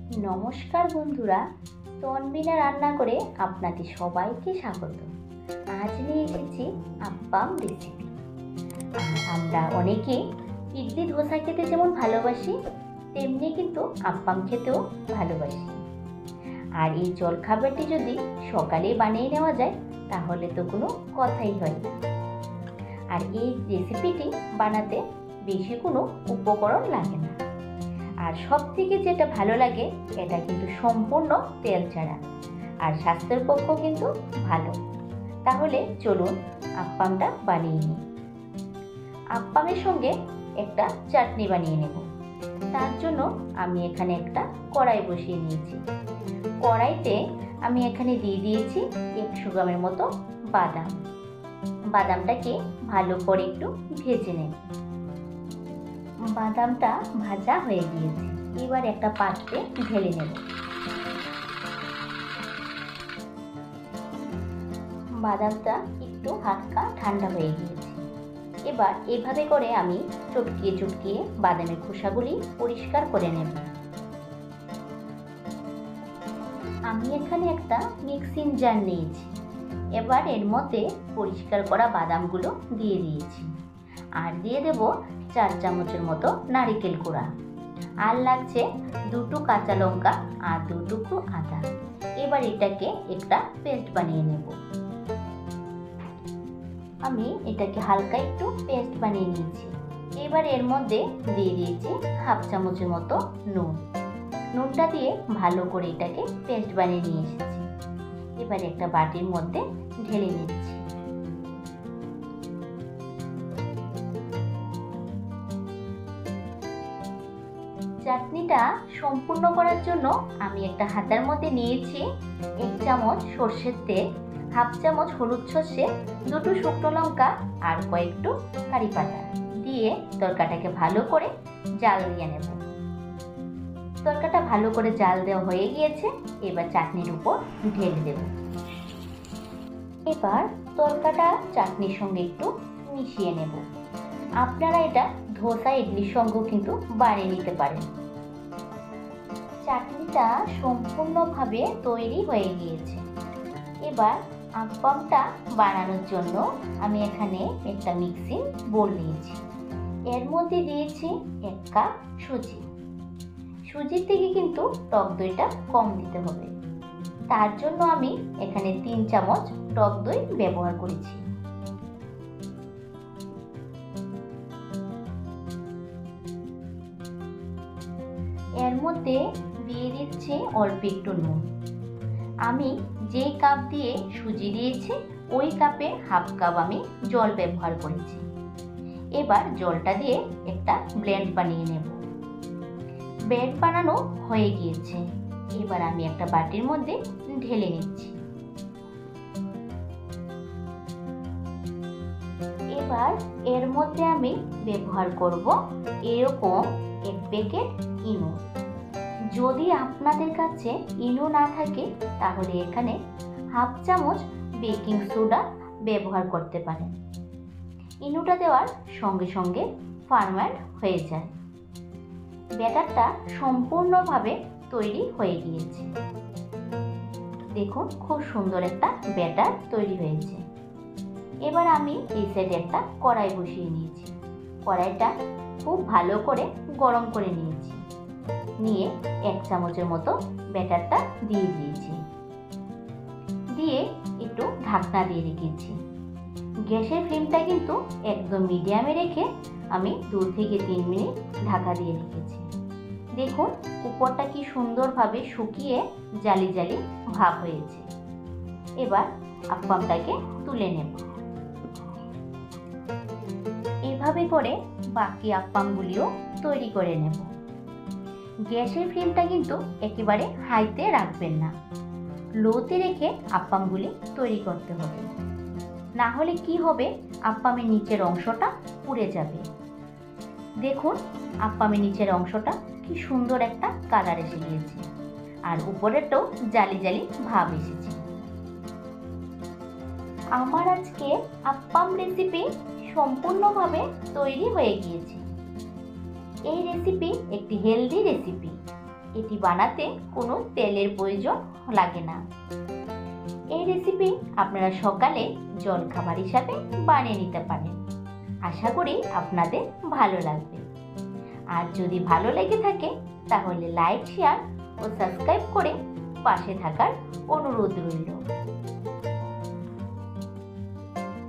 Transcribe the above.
নমস্কার বন্ধুরা, তনবিনা রান্না করে আপনাদের সবাইকে স্বাগত। আজ নিয়ে এসেছি আপ্পাম রেসিপি। আমরা অনেকে ইডলি ধোসা খেতে যেমন ভালোবাসি, তেমনি কিন্তু আপ্পাম খেতেও ভালোবাসি। আর এই জলখাবারটি যদি সকালে বানিয়ে নেওয়া যায় তাহলে তো কোনো কথাই হয় না। আর এই রেসিপিটি বানাতে বেশি কোনো উপকরণ লাগে না। আর সব থেকে যেটা ভালো লাগে, এটা কিন্তু সম্পূর্ণ তেল ছাড়া, আর স্বাস্থ্যের পক্ষেও কিন্তু ভালো। তাহলে চলুন আপ্পামটা বানিয়ে নিই। আপ্পামের সঙ্গে একটা চাটনি বানিয়ে নেব। তার জন্য আমি এখানে একটা কড়াই বসিয়ে নিয়েছি। কড়াইতে আমি এখানে দিয়ে দিয়েছি 100 গ্রামের মতো বাদাম। বাদামটাকে ভালো করে একটু ভেজে নেব। বাদামটা ভাজা হয়ে গিয়েছে, এবার একটা পাত্রে ঢেলে নেব। বাদামটা একটু হালকা ঠান্ডা হয়ে গিয়েছে। এবার এভাবে করে আমি চটকিয়ে চটকিয়ে বাদামের খোসাগুলি পরিষ্কার করে নেব। আমি এখানে একটা মিক্সিং জার নিয়েছি। এবার এর মধ্যে পরিষ্কার করা বাদামগুলো দিয়ে দিয়েছি, আর দিয়ে দেব 4 চামচের মতো নারকেল কোড়া, আর লাগছে 2 কাঁচা লঙ্কা আর 2 টুকরো আদা। এবার এটাকে একটা পেস্ট বানিয়ে নেব। আমি এটাকে হালকা একটু পেস্ট বানিয়ে নিয়েছি। এবার এর মধ্যে দিয়ে দিয়েছি 1/2 চামচের মতো নুন। নুনটা দিয়ে ভালো করে এটাকে পেস্ট বানিয়ে নিয়ে এসেছি। এবার একটা বাটির মধ্যে ঢেলে নিচ্ছি। চাটনিটা সম্পূর্ণ করার জন্য আমি একটা হাতার মধ্যে নিয়েছি 1 চামচ সর্ষের তেল, 1/2 চামচ হলুদ সর্ষে, 2 শুকনো লঙ্কা আর কয়েকটু কারি পাতা দিয়ে তরকাটাকে ভালো করে জাল দিয়ে নেব। তরকাটা ভালো করে জাল দেওয়া হয়ে গিয়েছে। এবার চাটনির উপর ঢেলে দেব। এবার তরকাটা চাটনির সঙ্গে একটু মিশিয়ে নেব। আপনারা এটা ধোসা ইডলির সঙ্গেও কিন্তু বানিয়ে নিতে পারেন। চাটনিটা সম্পূর্ণভাবে তৈরি হয়ে গিয়েছে। এবার আপ্পামটা বানানোর জন্য আমি এখানে একটা মিক্সিং বোল নিয়েছি। এর মধ্যে দিয়েছি 1 কাপ সুজি। সুজির থেকে কিন্তু টক দইটা কম দিতে হবে। তার জন্য আমি এখানে 3 চামচ টক দই ব্যবহার করেছি। এর মধ্যে দিয়ে দিচ্ছি অল্প একটু নুন। আমি যে কাপ দিয়ে সুজি দিয়েছি ওই কাপে 1/2 কাপ আমি জল ব্যবহার করেছি। এবার জলটা দিয়ে একটা ব্লেন্ড বানিয়ে নেব। ব্লেন্ড বানানো হয়ে গিয়েছে। এবার আমি একটা বাটির মধ্যে ঢেলে নিচ্ছি। এবার এর মধ্যে আমি ব্যবহার করব এরকম 1 প্যাকেট ইনো। যদি আপনাদের কাছে ইনো না থাকে তাহলে এখানে 1/2 চামচ বেকিং সোডা ব্যবহার করতে পারেন। ইনোটা দেওয়ার সঙ্গে সঙ্গে ফার্মেন্ট হয়ে যায়। ব্যাটারটা সম্পূর্ণভাবে তৈরি হয়ে গিয়েছে। দেখুন খুব সুন্দর একটা ব্যাটার তৈরি হয়েছে। এবার আমি এই সাইডে একটা কড়াই বসিয়ে নিয়েছি। কড়াইটা খুব ভালো করে গরম করে নিয়েছি। নিয়ে 1 চামচের মতো ব্যাটারটা দিয়ে দিয়েছি। দিয়ে একটু ঢাকনা দিয়ে রেখেছি। গ্যাসের ফ্লেমটা কিন্তু একদম মিডিয়ামে রেখে আমি 2 থেকে 3 মিনিট ঢাকা দিয়ে রেখেছি। দেখুন উপরটা কি সুন্দরভাবে শুকিয়ে জালি জালি ভাব হয়েছে। এবার আপ্পামটাকে তুলে নেব। এভাবে করে বাকি আপ্পামগুলিও তৈরি করে নেব। গ্যাসের ফ্লেমটা কিন্তু একেবারে হাইতে রাখবেন না, লোতে রেখে আপ্পামগুলি তৈরি করতে হবে। না হলে কি হবে, আপ্পামের নিচের অংশটা পুড়ে যাবে। দেখুন আপ্পামের নিচের অংশটা কি সুন্দর একটা কালার এসে গিয়েছে, আর উপরেরটাও জালি জালি ভাব এসেছে। আমার আজকে আপ্পাম রেসিপি সম্পূর্ণভাবে তৈরি হয়ে গিয়েছে। এই রেসিপি একটি হেলদি রেসিপি। এটি বানাতে কোনো তেলের প্রয়োজন লাগে না। এই রেসিপি আপনারা সকালে জলখাবার হিসাবে বানিয়ে নিতে পারেন। আশা করি আপনাদের ভালো লাগবে। আর যদি ভালো লেগে থাকে তাহলে লাইক, শেয়ার ও সাবস্ক্রাইব করে পাশে থাকার অনুরোধ রইল।